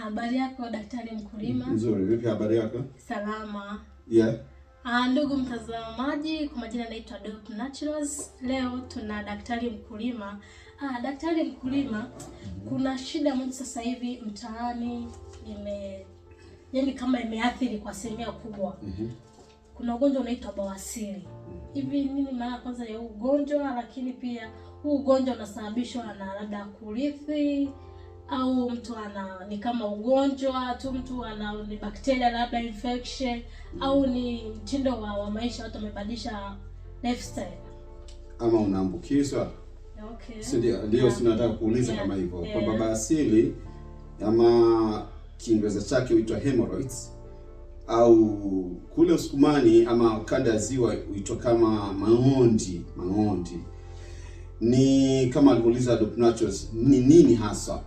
Habari yako daktari mkulima? Nzuri, vipi habari yako? Salama. Yeah. Ndugu mtazamaji, kwa majina naitwa Doc Naturals. Leo tuna daktari mkulima. Daktari mkulima, kuna shida moja sasa hivi mtaani yani kama imeathiri kwa sehemu kubwa. Kuna ugonjwa unaitwa bawasiri. Hivi nini maana kwanza ya ugonjwa, lakini pia huu ugonjwa unasababishwa na labda kurithi au mtu ni kama ugonjwa tu, mtu ni bakteria labda infection, au ni mtindo wa maisha, watu wamebadilisha lifestyle, ama unaambukizwa? Okay. Ndio sinataka kuuliza kama hivyo. Kwa bawasiri ama Kiingereza chake huitwa hemorrhoids, au kule Usukumani ama kanda ya ziwa huitwa kama mang'ondi. Ni kama alivyouliza Dr. Naturals, ni nini hasa?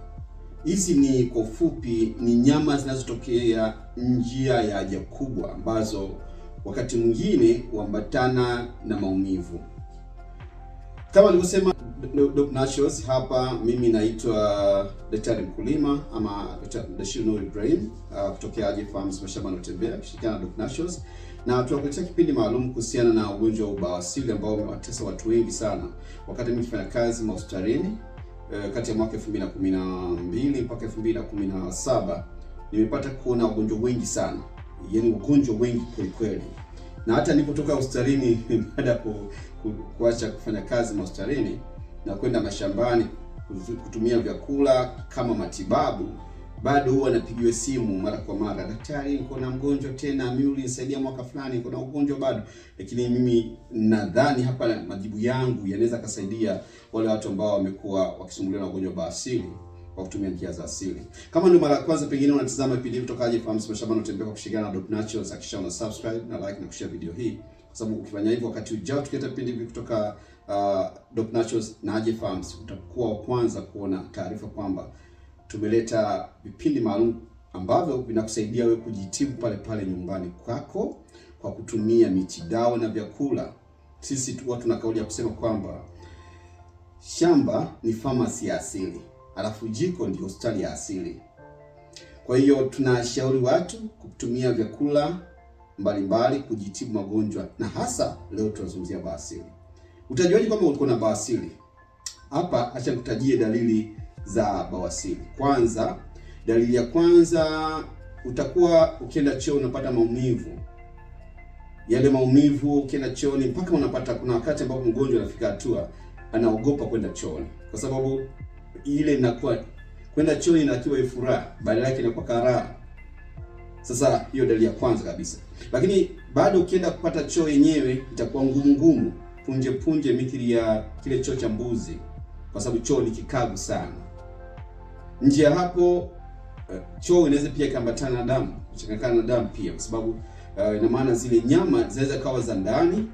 Hizi ni kwa fupi ni nyama zinazotokea njia ya haja kubwa ambazo wakati mwingine huambatana na maumivu. Kama nilivyosema Dr. Naturals, hapa mimi naitwa daktari mkulima ama Dr. Noor Ibrahim kutoka Aje Farms mashamba yanayotembea kushirikiana na Dr. Naturals, na tunakuletea kipindi maalum kuhusiana na ugonjwa wa bawasiri ambao umewatesa watu wengi sana. Wakati mimi nifanya kazi hospitalini kati ya mwaka 2012 mpaka 2017 nimepata kuona wagonjwa wengi sana, yaani wagonjwa wengi kweli. Na hata nilipotoka hospitalini baada ya kuacha kufanya kazi hospitalini na kwenda mashambani kutumia vyakula kama matibabu, bado huwa napigiwa simu mara kwa mara, daktari, niko na mgonjwa tena, mimi ulinisaidia mwaka fulani, niko na ugonjwa bado. Lakini mimi nadhani hapa majibu yangu yanaweza kusaidia wale watu ambao wamekuwa wakisumbuliwa na ugonjwa wa bawasiri kwa kutumia njia za asili. Kama ndio mara ya kwanza pengine unatazama video kutoka Aje Farms mashamba yanayotembea kwa kushirikiana na Dr. Naturals, hakikisha una subscribe na like na kushare video hii, kwa sababu ukifanya hivyo wakati ujao tukileta vipindi hivi kutoka Dr. Naturals na Aje Farms, utakuwa wa kwanza kuona taarifa kwamba tumeleta vipindi maalum ambavyo vinakusaidia wewe kujitibu pale pale nyumbani kwako kwa kutumia miti, dawa na vyakula. Sisi tu tuna kauli ya kusema kwamba shamba ni pharmacy ya asili, alafu jiko ndio hospitali ya asili. Kwa hiyo tunashauri watu kutumia vyakula mbalimbali kujitibu magonjwa, na hasa leo tunazungumzia bawasiri. Utajuaje kwamba uko na bawasiri? Hapa acha nikutajie dalili za bawasiri. Kwanza, dalili ya kwanza, utakuwa ukienda choo unapata maumivu. Yale maumivu ukienda chooni mpaka unapata, kuna wakati ambapo mgonjwa anafika hatua anaogopa kwenda chooni kwa sababu ile inakuwa kwenda chooni inakiwa furaha, badala yake inakuwa karaha. Sasa hiyo dalili ya kwanza kabisa. Lakini bado ukienda kupata choo yenyewe itakuwa ngumu, punje mithili ya kile choo cha mbuzi, kwa sababu choo ni kikavu sana. Nje ya hapo choo inaweza pia kuambatana na damu, kuchanganyikana na damu pia, kwa sababu ina maana zile nyama zinaweza kawa za ndani.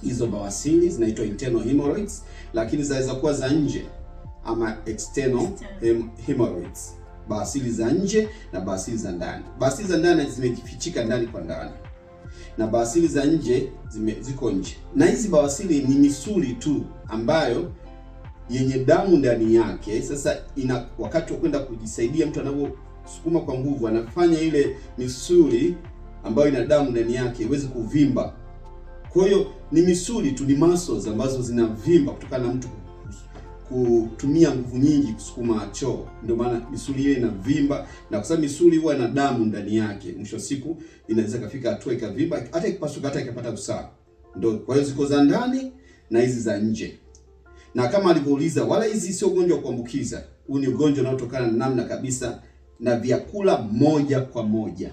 Hizo bawasiri zinaitwa internal hemorrhoids, lakini zinaweza kuwa za nje ama external hemorrhoids. Bawasiri za nje na bawasiri za ndani. Bawasiri za ndani zimejifichika ndani kwa ndani, na bawasiri za nje ziko nje. Na hizi bawasiri ni misuli tu ambayo yenye damu ndani yake. Sasa wakati wa kwenda kujisaidia, mtu anaposukuma kwa nguvu, anafanya ile misuli ambayo ina damu ndani yake iweze kuvimba. Kwa hiyo ni misuli tu, ni muscles ambazo zinavimba kutokana na mtu kutumia nguvu nyingi kusukuma choo. Ndio maana misuli ile inavimba, na kwa sababu misuli huwa na damu ndani yake, mwisho siku inaweza kufika hatua ikavimba, hata ikipasuka, hata ikapata usaha. Ndio, kwa hiyo ziko za ndani na hizi za nje. Na kama alivyouliza, wala hizi sio ugonjwa wa kuambukiza. Huu ni ugonjwa unaotokana na namna kabisa na vyakula moja kwa moja.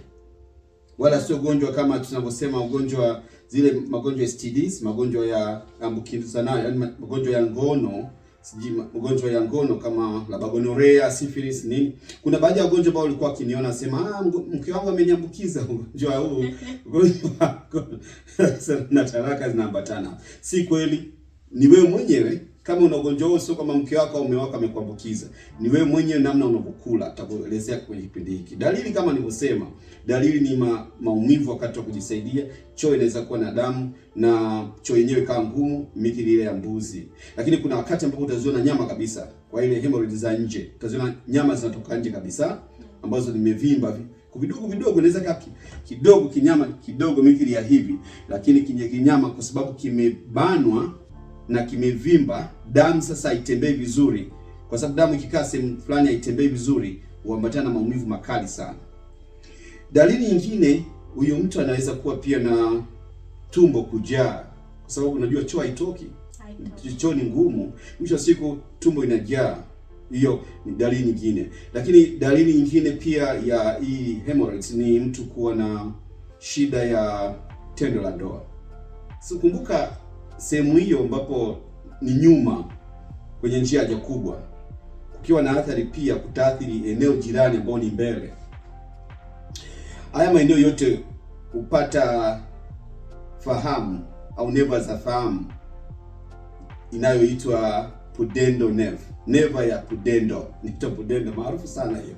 Wala sio ugonjwa kama tunavyosema ugonjwa, zile magonjwa STDs, magonjwa ya ambukizanayo, yani magonjwa ya ngono, magonjwa ya ngono kama labda gonorrhea, syphilis nini. Kuna baadhi ya wagonjwa ambao walikuwa wakiniona nasema, mke wangu ameniambukiza ugonjwa huu, ugonjwa na taraka zinaambatana. Si kweli, ni wewe mwenyewe. Kama una ugonjwa huo, sio kama mke wako au mume wako amekuambukiza, ni wewe mwenyewe, namna unavyokula. Tutakuelezea kwenye kipindi hiki. Dalili kama nilivyosema, dalili ni maumivu wakati wa kujisaidia. Choo inaweza kuwa na damu na choo yenyewe ikawa ngumu mithili ile ya mbuzi. Lakini kuna wakati ambapo utaziona nyama kabisa, kwa ile hemorrhoid za nje, utaziona nyama zinatoka nje kabisa. ambazo nimevimba vidogo vidogo, inaweza kidogo kinyama kidogo mithili ya hivi, lakini kinyama kwa sababu kimebanwa na kimevimba, damu sasa haitembei vizuri, kwa sababu damu ikikaa sehemu fulani haitembei vizuri, huambatana na maumivu makali sana. Dalili nyingine, huyo mtu anaweza kuwa pia na tumbo kujaa, kwa sababu unajua choo haitoki. Choo ni ngumu, mwisho wa siku tumbo inajaa. Hiyo ni dalili nyingine. Lakini dalili nyingine pia ya hii hemorrhoids ni mtu kuwa na shida ya tendo la ndoa. So kumbuka sehemu hiyo ambapo ni nyuma kwenye njia haja kubwa, kukiwa na athari pia kutaathiri eneo jirani ambao ni mbele. Haya maeneo yote hupata fahamu au neva za fahamu inayoitwa pudendo nerve. Neva ya pudendo, nito pudendo maarufu sana hiyo.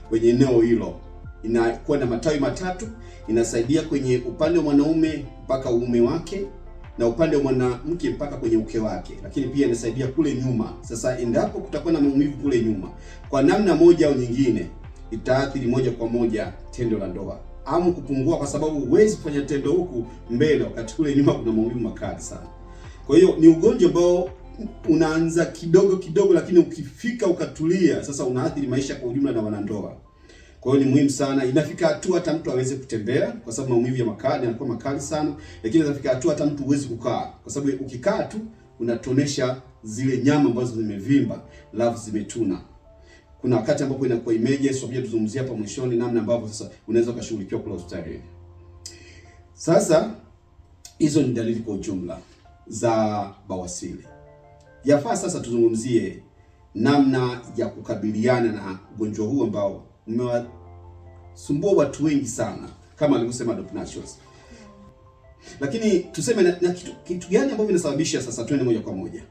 Kwenye eneo hilo inakuwa na matawi matatu, inasaidia kwenye upande wa mwanaume mpaka uume wake na upande wa mwanamke mpaka kwenye uke wake, lakini pia inasaidia kule nyuma. Sasa endapo kutakuwa na maumivu kule nyuma, kwa namna moja au nyingine, itaathiri moja kwa moja tendo la ndoa au kupungua, kwa sababu huwezi kufanya tendo huku mbele wakati kule nyuma kuna maumivu makali sana. Kwa hiyo ni ugonjwa ambao unaanza kidogo kidogo, lakini ukifika ukatulia, sasa unaathiri maisha kwa ujumla na wanandoa. Kwa hiyo ni muhimu sana, inafika hatua hata mtu aweze kutembea kwa sababu maumivu ya makali yanakuwa makali sana, lakini inafika hatua hata mtu huwezi kukaa, kwa sababu ukikaa tu unatonesha zile nyama ambazo zimevimba, lavu zimetuna. Kuna wakati ambapo inakuwa emergency, tutakuja tuzungumzia hapa mwishoni namna ambavyo sasa unaweza ukashughulikiwa kule hospitalini. Sasa hizo ni dalili kwa ujumla za bawasiri. Yafaa sasa tuzungumzie namna ya kukabiliana na ugonjwa huu ambao umewasumbua watu wengi sana, kama alivyosema Dr. Naturals. Lakini tuseme na kitu gani ambavyo vinasababisha. Sasa twende moja kwa moja.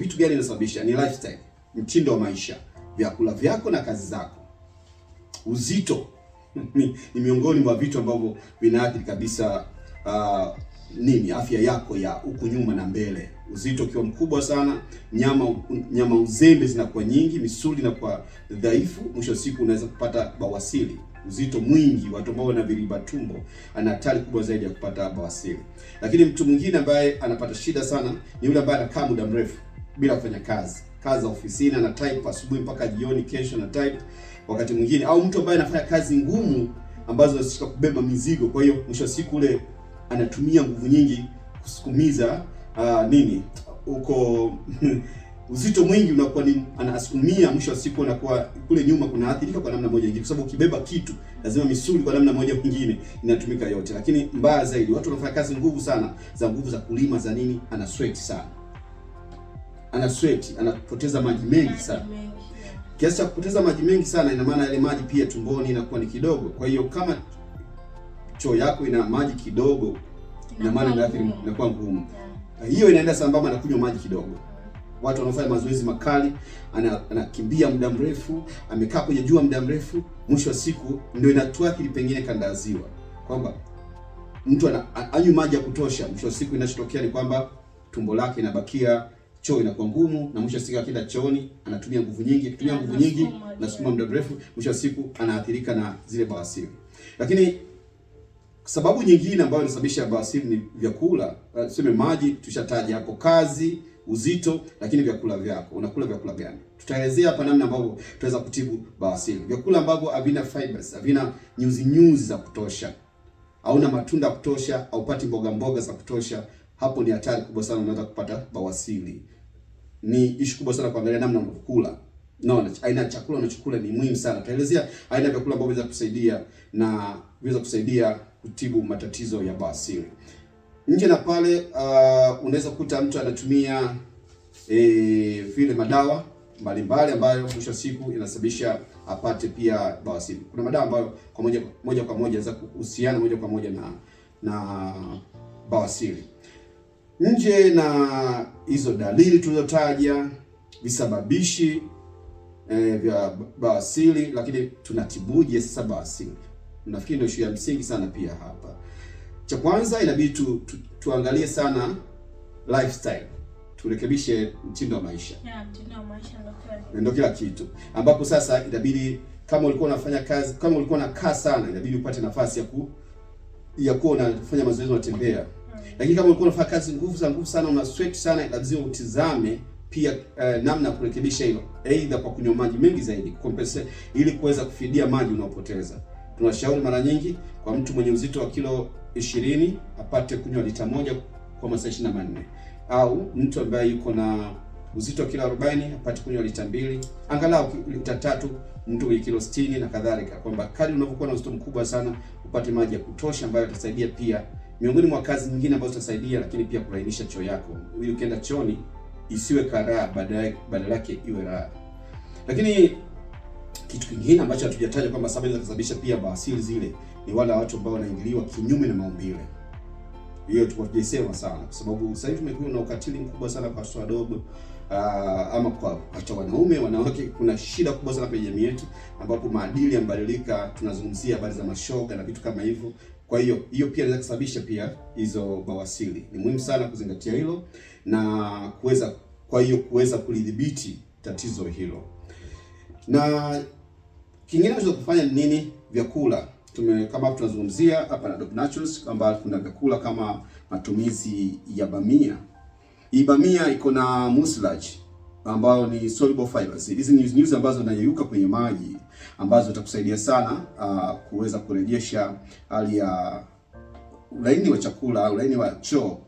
Vitu gani vinasababisha? Ni lifestyle, mtindo wa maisha, vyakula vyako na kazi zako. Uzito ni miongoni mwa vitu ambavyo vinaathiri kabisa afya yako ya huku nyuma na mbele. Uzito ukiwa mkubwa sana, nyama uzembe zinakuwa nyingi, misuli inakuwa dhaifu, mwisho siku unaweza kupata bawasiri. Uzito mwingi, watu ambao wana viriba tumbo ana hatari kubwa zaidi ya kupata bawasiri. Lakini mtu mwingine ambaye anapata shida sana ni yule ambaye anakaa muda mrefu bila kufanya kazi za ofisini, ana type asubuhi mpaka jioni, kesho na type wakati mwingine, au mtu ambaye anafanya kazi ngumu ambazo zinataka kubeba mizigo. Kwa hiyo mwisho siku ule anatumia nguvu nyingi kusukumiza huko uzito mwingi unakuwa ni anasukumia, mwisho wa siku anakuwa kule nyuma kuna athirika kwa namna moja nyingine, kwa sababu ukibeba kitu lazima misuli kwa namna moja nyingine inatumika yote. Lakini mbaya zaidi, watu wanafanya kazi nguvu sana za kulima za nini, ana sweat, anapoteza maji mengi sana. Kiasi cha kupoteza maji mengi sana, ina maana ile maji pia tumboni inakuwa ni kidogo. Kwa hiyo kama choo yako ina maji kidogo, ina maana inakuwa ngumu. Hiyo inaenda sambamba na kunywa maji kidogo. Watu wanafanya mazoezi makali, anakimbia muda mrefu, amekaa kwenye jua muda mrefu, mwisho wa siku ndio inatuathiri pengine kanda ya ziwa, kwamba mtu anywi maji ya kutosha. Mwisho wa siku inachotokea ni kwamba tumbo lake inabakia, choo inakuwa ngumu, na mwisho wa siku akida chooni anatumia nguvu nyingi, nasukuma muda mrefu, mwisho wa siku anaathirika na zile bawasiri. Lakini sababu nyingine ambayo inasababisha bawasiri ni vyakula. Tuseme maji tushataja hapo, kazi, uzito, lakini vyakula vyako. Unakula vyakula gani? Tutaelezea hapa namna ambavyo tunaweza kutibu bawasiri. Vyakula ambavyo havina fibers, havina nyuzi za kutosha, hauna matunda ya kutosha, haupati mboga za kutosha, hapo ni hatari kubwa sana, unaweza kupata bawasiri. Ni issue kubwa sana kuangalia namna unakula. Aina ya chakula unachokula ni muhimu sana. Tutaelezea aina ya vyakula ambavyo vinaweza kusaidia kutibu matatizo ya bawasiri. Nje na pale unaweza kukuta mtu anatumia vile madawa mbalimbali ambayo mwisho siku inasababisha apate pia bawasiri. Kuna madawa ambayo kwa moja kwa moja za kuhusiana moja kwa moja na bawasiri. Nje na hizo dalili tulizotaja, visababishi vya bawasiri, lakini tunatibuje sasa bawasiri? Nafikiri ndio issue ya msingi sana pia hapa. Cha kwanza inabidi tuangalie sana lifestyle. Turekebishe mtindo wa maisha. Mtindo wa maisha ndio kila kitu. Ambapo sasa inabidi kama ulikuwa unafanya kazi, kama ulikuwa unakaa sana, inabidi upate nafasi ya kuwa unafanya mazoezi, unatembea. Lakini kama ulikuwa unafanya kazi nguvu sana, una sweat sana, lazima utizame pia namna ya kurekebisha hilo, aidha kwa kunywa maji mengi zaidi, compensate, ili kuweza kufidia maji unaopoteza. Tunashauri mara nyingi kwa mtu mwenye uzito wa kilo 20 apate kunywa lita 1 kwa masaa 24, au mtu ambaye yuko na uzito wa kilo 40 apate kunywa lita 2, angalau lita 3, mtu mwenye kilo 60 na kadhalika, kwamba kadri unapokuwa na uzito mkubwa sana upate maji ya kutosha, ambayo yatasaidia pia miongoni mwa kazi nyingine ambazo zitasaidia, lakini pia kulainisha choo yako, ili ukienda chooni isiwe karaa, badala yake iwe raha. Lakini kitu kingine ambacho hatujataja kwamba sababu inaweza kusababisha pia bawasiri zile ni wale watu ambao wanaingiliwa kinyume na maumbile. Hiyo tukijisema sana, kwa sababu sasa hivi tumekuwa na ukatili mkubwa sana kwa watoto wadogo, ama kwa hata wanaume, wanawake. Kuna shida kubwa sana kwenye jamii yetu ambapo maadili yamebadilika. Tunazungumzia habari za mashoga na vitu kama hivyo. Kwa hiyo pia inaweza kusababisha pia hizo bawasiri. Ni muhimu sana kuzingatia hilo na kuweza kulidhibiti tatizo hilo. Na kingine tunaweza kufanya ni nini? Vyakula. Kama tunazungumzia hapa na Doc Naturals kwamba kuna vyakula kama matumizi ya bamia. Hii bamia iko na mucilage ambayo ni soluble fibers. Hizi ni nyuzi ambazo zinayeyuka kwenye maji ambazo zitakusaidia sana kuweza kurejesha hali ya ulaini wa chakula, ulaini wa choo.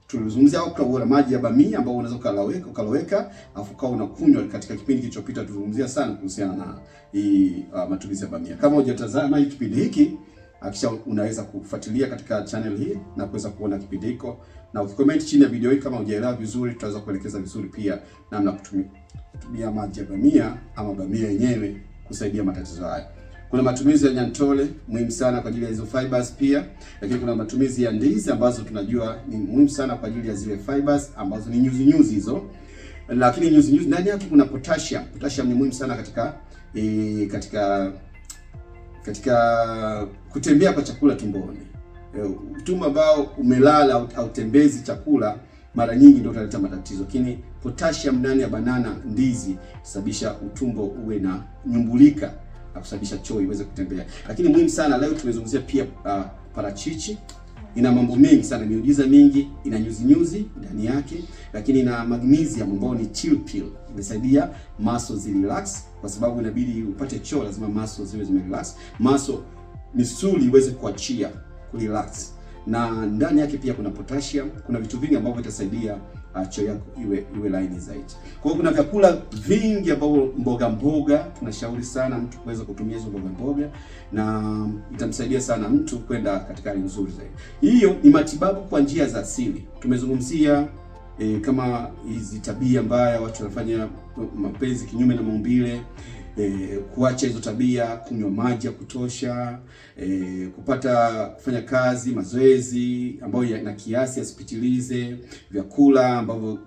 Tulizungumzia au maji ya bamia ambao unaweza ukaloweka afu kwa unakunywa. Katika kipindi kilichopita tulizungumzia sana kuhusiana na hii matumizi ya bamia. Kama hujatazama hii kipindi hiki, hakika unaweza kufuatilia katika channel hii na kuweza kuona kipindi hiko, na ukicomment chini ya video hii kama hujaelewa vizuri, tutaweza kuelekeza vizuri pia namna kutumia maji ya bamia ama bamia yenyewe kusaidia matatizo haya. Kuna matumizi ya nyantole muhimu sana kwa ajili ya hizo fibers pia, lakini kuna matumizi ya ndizi ambazo tunajua ni muhimu sana kwa ajili ya zile fibers ambazo ni nyuzi hizo. Lakini nyuzi ndani yake kuna potassium. Potassium ni muhimu sana katika kutembea kwa chakula tumboni. Utumbo ambao umelala au tembezi chakula mara nyingi ndio utaleta matatizo. Lakini potassium ndani ya banana, ndizi, husababisha utumbo uwe na nyumbulika na kusababisha choo iweze kutembea. Lakini muhimu sana leo tumezungumzia pia parachichi. Ina mambo mengi sana, miujiza mingi, ina nyuzi ndani yake, lakini ina magnesium ambayo ni chill pill. Inasaidia muscles relax, kwa sababu inabidi upate choo, lazima muscles ziwe zimerelax. Misuli iweze kuachia, kurelax. Na ndani yake pia kuna potassium, kuna vitu vingi ambavyo vitasaidia choo yako iwe laini zaidi. Kwa hiyo kuna vyakula vingi ambavyo mboga tunashauri sana mtu kuweza kutumia hizo mboga na itamsaidia sana mtu kwenda katika hali nzuri zaidi. Hiyo ni matibabu kwa njia za asili. Tumezungumzia kama hizi tabia mbaya, watu wanafanya mapenzi kinyume na maumbile, kuacha hizo tabia, kunywa maji ya kutosha, kufanya kazi, mazoezi ambayo na kiasi asipitilize, vyakula ambavyo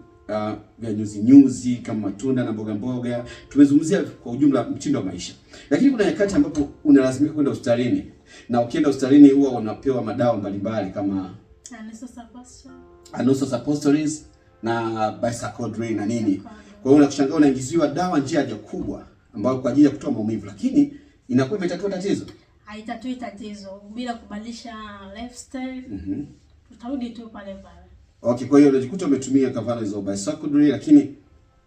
vya nyuzi kama matunda na mboga. Tumezungumzia kwa ujumla mtindo wa maisha. Lakini kuna nyakati ambapo unalazimika kwenda hospitalini, na ukienda hospitalini huwa unapewa madawa mbalimbali kama anisopropyl na bisacodyl na nini. Kwa hiyo unashangaa unaingiziwa dawa njia haja kubwa ambayo kwa ajili ya kutoa maumivu, lakini inakuwa imetatua tatizo. Haitatui tatizo bila kubadilisha lifestyle. Tutarudi tu pale. Okay, kwa hiyo unajikuta umetumia kavana hizo bisacodyl, lakini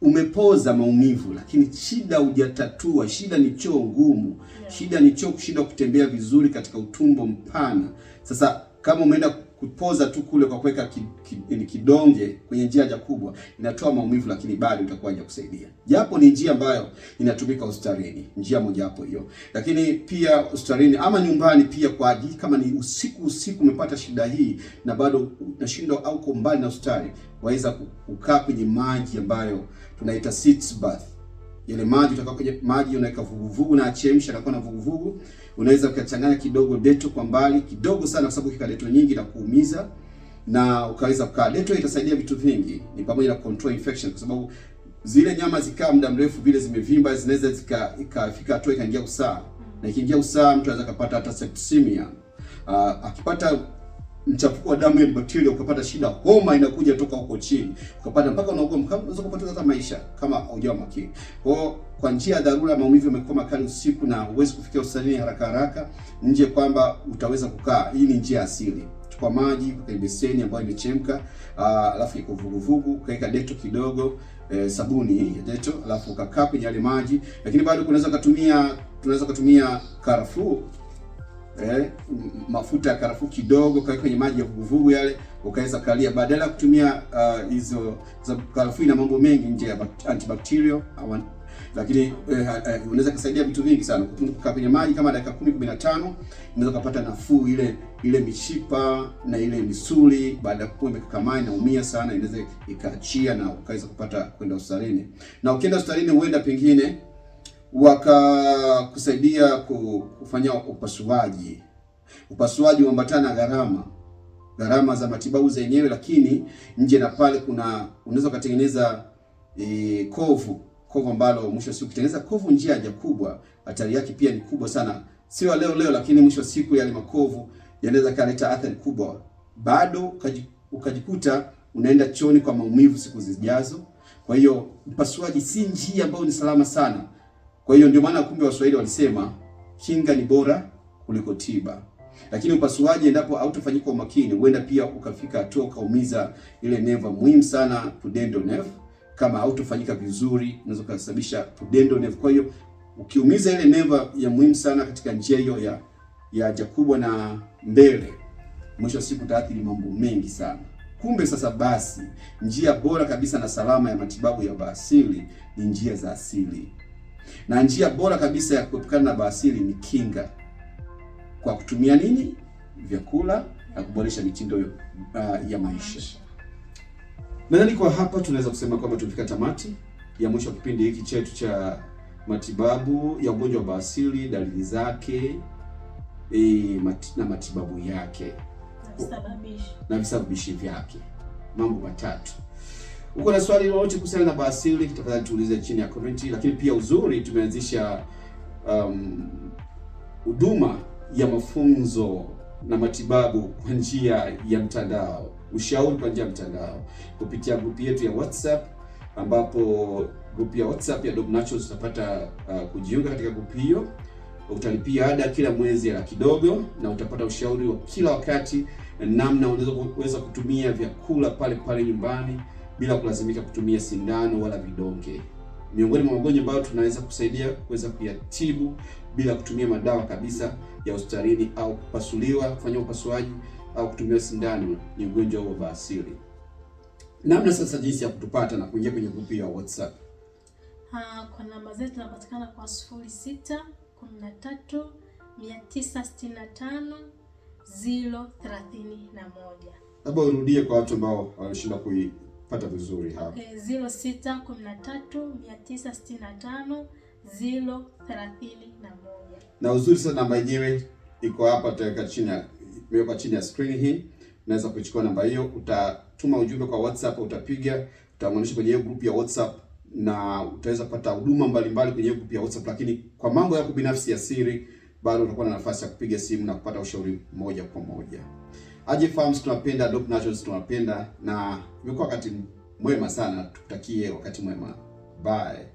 umepoza maumivu, lakini shida hujatatua. Shida ni choo ngumu. Shida ni choo kushindwa kutembea vizuri katika utumbo mpana. Sasa kama umeenda kupoza tu kule kwa kuweka kidonge kwenye njia haja kubwa, inatoa maumivu, lakini bado itakuwa hajakusaidia. Japo ni njia ambayo inatumika hospitalini, njia moja hapo hiyo. Lakini pia hospitalini ama nyumbani pia, kwa ajili kama ni usiku umepata shida hii na bado unashindwa au uko mbali na hospitali, waweza kukaa kwenye maji ambayo tunaita sitz bath. Yale maji utakaa kwenye maji, unaweka vuguvugu na achemsha, na na vuguvugu unaweza ukachanganya kidogo deto kwa mbali kidogo sana, kwa sababu kika deto nyingi na kuumiza, na ukaweza kukaa. Deto itasaidia vitu vingi, ni pamoja na control infection, kwa sababu zile nyama zikaa muda mrefu vile zimevimba, zinaweza ikafika hatua ikaingia usaha, na ikiingia usaha mtu anaweza kupata hata septicemia. Akipata mchafuko wa damu ya bakteria, ukapata shida, homa inakuja toka huko chini, ukapata mpaka unaugua, unaweza kupoteza hata maisha kama hujawa makini. Kwa njia ya dharura, maumivu yamekuwa makali usiku na huwezi kufikia hospitalini haraka nje kwamba utaweza kukaa. Hii ni njia asili. Chukua maji kwenye beseni ambayo imechemka, alafu iko vuguvugu, ukaweka deto kidogo, sabuni ya deto, alafu ukakaa kwenye yale maji. Lakini bado tunaweza kutumia karafuu, mafuta ya karafuu kidogo, kaweka kwenye maji ya vuguvugu yale, ukaweza kalia. Badala ya kutumia hizo karafuu, ina mambo mengi nje ya antibacterial, lakini unaweza kusaidia vitu vingi sana. Kukaa kwenye maji kama dakika 10-15, unaweza kupata nafuu ile mishipa na ile misuli. Baada ya kuwa imekakamai na umia sana, inaweza ikaachia na ukaweza kupata kwenda hospitalini. Na ukienda hospitalini, huenda pengine wakakusaidia kufanya upasuaji. Upasuaji huambatana na gharama za matibabu zenyewe, lakini nje na pale unaweza kutengeneza kovu ambalo mwisho siku kutengeneza kovu njia ya haja kubwa, hatari yake pia ni kubwa sana. Sio leo, lakini mwisho siku yale makovu yanaweza kuleta athari kubwa. Bado ukajikuta unaenda chooni kwa maumivu siku zijazo. Kwa hiyo upasuaji si njia ambayo ni salama sana. Kwa hiyo ndio maana kumbe Waswahili walisema kinga ni bora kuliko tiba. Lakini upasuaji endapo hautafanyika kwa umakini, huenda pia ukafika hatua ukaumiza ile neva muhimu sana, pudendal nerve. Kama hautofanyika vizuri, unaweza kusababisha pudendal nerve. Kwa hiyo ukiumiza ile neva ya muhimu sana katika njia hiyo ya haja kubwa na mbele, mwisho siku taathiri mambo mengi sana. Kumbe sasa basi, njia bora kabisa na salama ya matibabu ya bawasiri ni njia za asili. Na njia bora kabisa ya kuepukana na bawasiri ni kinga, kwa kutumia nini? Vyakula na kuboresha mitindo ya maisha. Nadhani kwa hapa tunaweza kusema kwamba tumefika tamati ya mwisho wa kipindi hiki chetu cha matibabu ya ugonjwa wa bawasiri, dalili zake na matibabu yake na visababishi vyake. Mambo matatu. Uko na swali lolote kuhusiana na bawasiri, tafadhali tuulize chini ya comment. Lakini pia uzuri, tumeanzisha huduma ya mafunzo na matibabu kwa njia ya mtandao, ushauri kwa njia ya mtandao kupitia grupu yetu ya WhatsApp, ambapo grupu ya WhatsApp ya Dope Naturals utapata kujiunga katika grupu hiyo. Utalipia ada kila mwezi ya kidogo, na utapata ushauri wa kila wakati namna unaweza kutumia vyakula pale nyumbani bila kulazimika kutumia sindano wala vidonge. Miongoni mwa magonjwa ambayo tunaweza kusaidia kuweza kuyatibu bila kutumia madawa kabisa ya hospitalini au kufanya upasuaji au kutumia sindano ni ugonjwa wa bawasiri. Namna sasa jinsi ya kutupata na kuingia kwenye grupu ya WhatsApp. Kwa namba zetu tunapatikana kwa 06 13 965 031. Labda urudie kwa watu ambao wanashindwa kuipata vizuri hapa. Okay, 06 13 965 031. Na uzuri sana namba yenyewe iko hapa, imewekwa chini ya screen hii. Unaweza kuchukua namba hiyo, utatuma ujumbe kwa WhatsApp, utapiga, utamuonesha kwenye group ya WhatsApp na utaweza kupata huduma mbalimbali kwenye group ya WhatsApp. Lakini kwa mambo yako binafsi ya siri, bado utakuwa na nafasi ya kupiga simu na kupata ushauri moja kwa moja. Aje Farms tunapenda, Dope Naturals tunapenda, na imekuwa wakati mwema sana. Tutakie wakati mwema. Bye.